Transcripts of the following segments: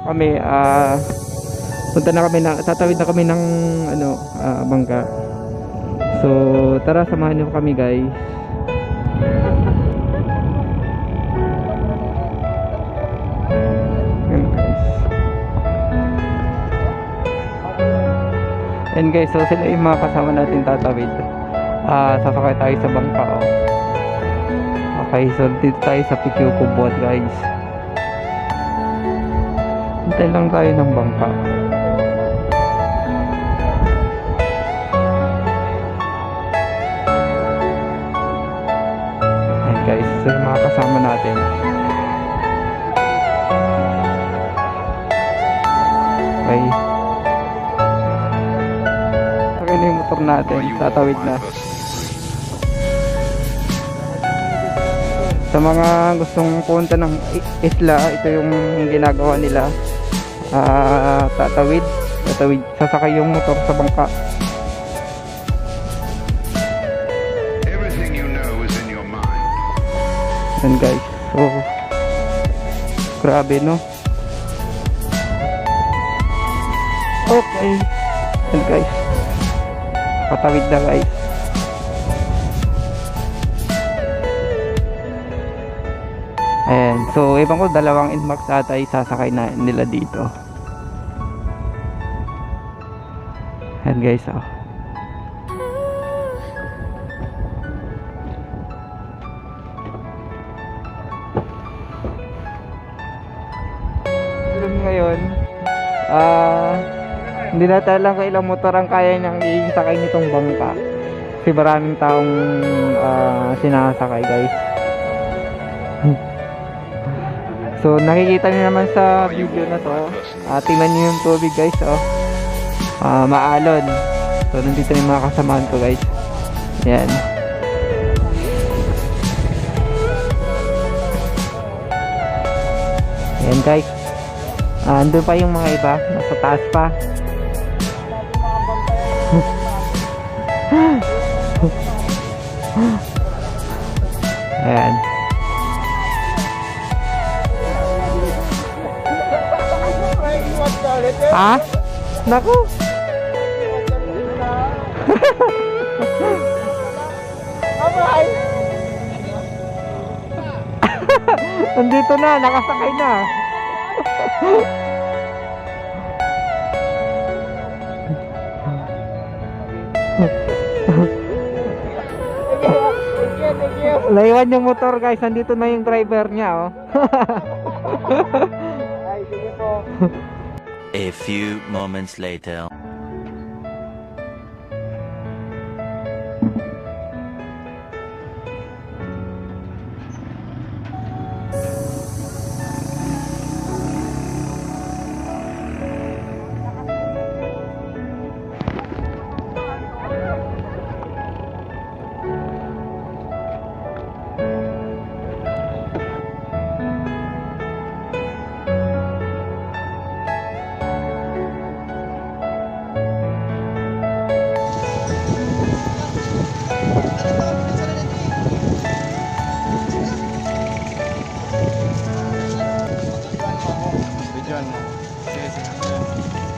kami, punta na kami na, tatawid na kami ng ano, bangka. So tara, samahan niyo kami guys. Yan guys. And guys, so sila yung mga kasama natin tatawid. Sasakay tayo sa bangka, oh. Okay, so dito tayo sa Pikyuko Boat guys. Hintay lang tayo ng bangka. Ayan guys, so yung mga kasama natin. Okay. Okay na yung motor natin, tatawid na. Sa mga gustong punta ng isla, ito yung ginagawa nila. Tatawid, sasakay yung motor sa bangka. Everything you know is in your mind. Yan guys, so grabe no. Okay, yan guys, patawid na guys. Ayan, so ibang ko dalawang Inmax ata isasakay na nila dito. Ayan guys, oh. Ngayon, hindi na tayo lang kailang motor ang kaya niyang isakay nitong bangka. Kasi maraming taong sinasakay guys. So nakikita niyo naman sa video na to, tingnan niyo yung tubig guys, oh. Maalon. So nandito yung mga kasamahan ko guys. Yan. Yan guys. Andun pa yung mga iba, nasa taas pa. Ayan. Ha? Naku. Nandito na, nakasakay na. Naiwan yung motor guys, nandito na yung driver niya, oh. A few moments later.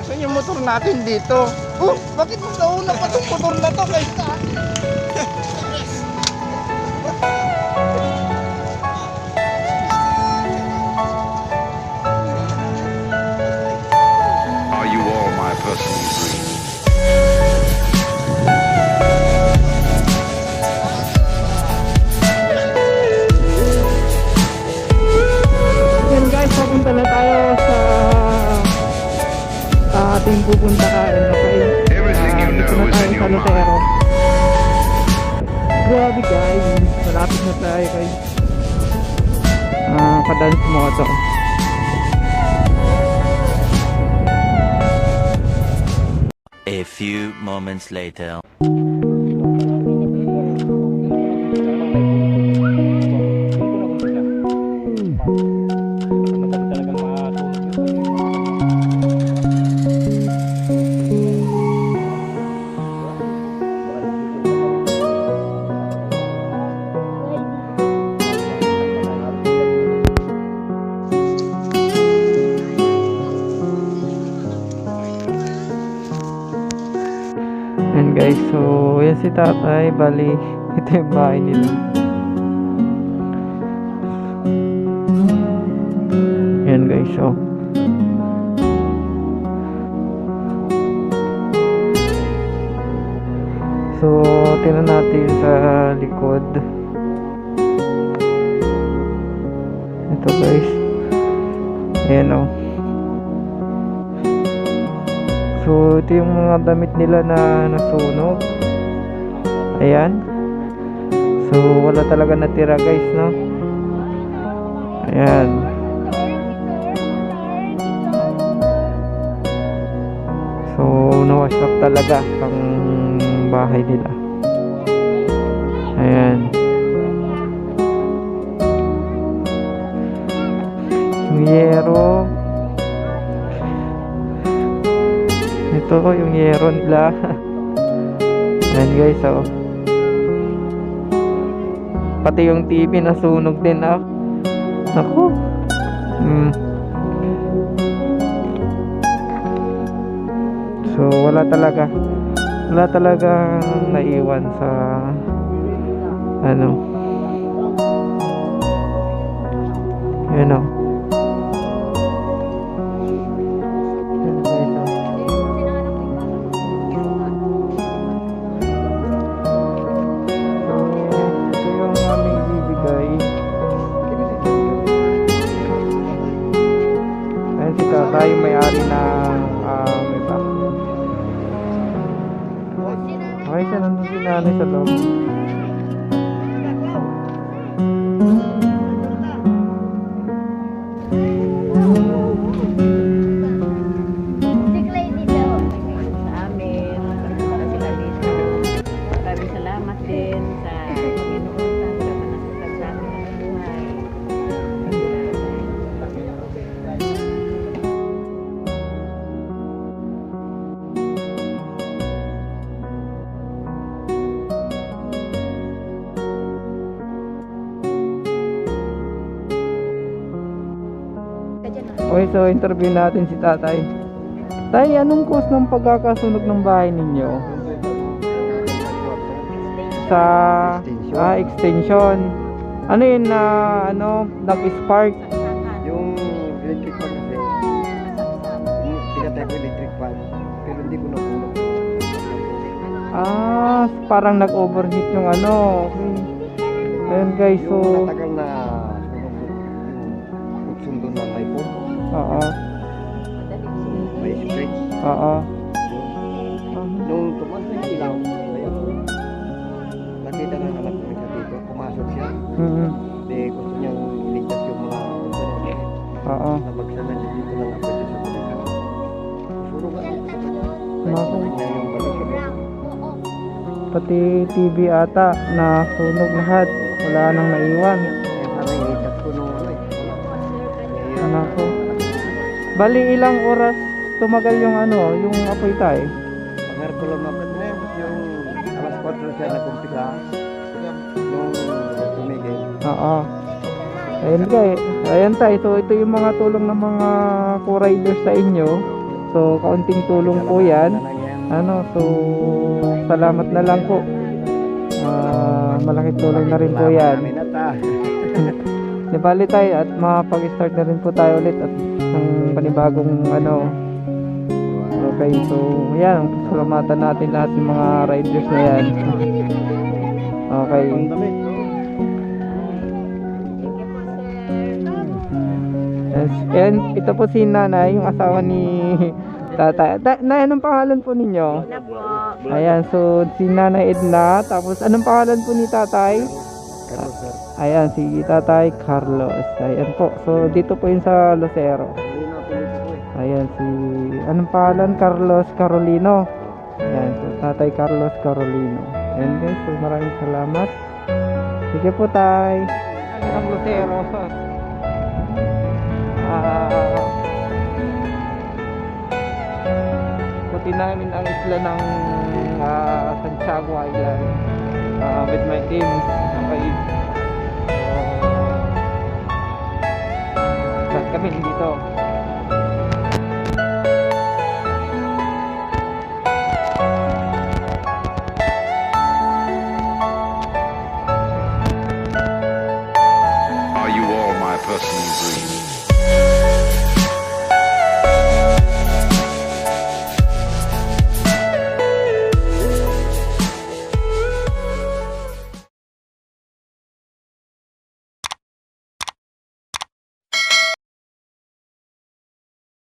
Saan yung motor natin dito? Oh, bakit nauna pa itong motor na to kaysa sa akin? Are you all my personal dreams? Yan guys, papunta na tayo sa ating pupuntahan, okay? Everything you Dito know na is tayo in sa your Lutero. mind. Grabe guys, malapit na tayo guys. Pa-dance mo ito. A few moments later. Yan guys, so yan si tatay, bali ito yung bahay nila. Yan guys, so tingnan natin sa likod. Ito guys, ayan o. So ito yung mga damit nila na nasunog. Ayan. So wala talaga natira guys, no? Ayan. So nawash up talaga ang bahay nila. Ayan. Yung yero. Ito yung yero nila. Ayan guys, oh. Pati yung TV nasunog din, ah. Naku. So wala talagang naiwan sa ano. Yun o. Tayo may-ari ng may bahay. Okay, siya nandun si nanay sa loob. Maraming salamat din sa Panginoon sa panasutag sa amin ng buhay. Okay, so interview natin si tatay. Tay, anong cause ng pagkakasunog ng bahay ninyo? Sa extension. Ano yun na nag-spark? Yung electric fan kasi, pinatay ko electric fan, pero hindi ko napunog. Parang nag-overheat yung ano. Okay. Ayun guys, so Yung natagal na yung sundo na may phone, oo. may spray. Oo. Nung tumaas na yung ilaw, ayun, nakita ng anak ko siya dito, pumasok siya. Hindi gusto niyang iligtas yung mga kumpanya niya. Oo. Nabagsanan siya dito lang pwede sa balikan. Puro ka dito sa kanya. Naku. Niya yung balikan. Pati TV ata na sunog lahat. Wala nang naiwan. Kaya sana iligtas ko nung ano eh. Ano ko? Bali ilang oras tumagal yung yung apoy tayo? Pangar ko lang naman na yung alas 4 siya nag-umpisa. Nung tumigil. Oo. Ayun guys. Ayan tayo. So ito yung mga tulong ng mga co-riders sa inyo. So kaunting tulong po yan. So salamat na lang po. Malaking tulong na rin po yan. Di bali tayo at makapag-start na rin po tayo ulit at ng panibagong Okay, so yan, salamatan natin lahat ng mga riders na yan. Okay. And ito po si nanay, yung asawa ni tatay. Nay, anong pangalan po ninyo? Ayan, so si nanay Edna. Tapos anong pangalan po ni tatay? Ayan, si tatay Carlos. Ayan po, so dito po yun sa Lucero. Ayan, anong pangalan? Carlos Carolino. Ayan, so tatay Carlos Carolino. Ayan guys, so maraming salamat. Sige po tay. Ang Lucero. Puti namin ang isla ng Santiago Island with my team. Okay. Lahat kami dito. person you breathe.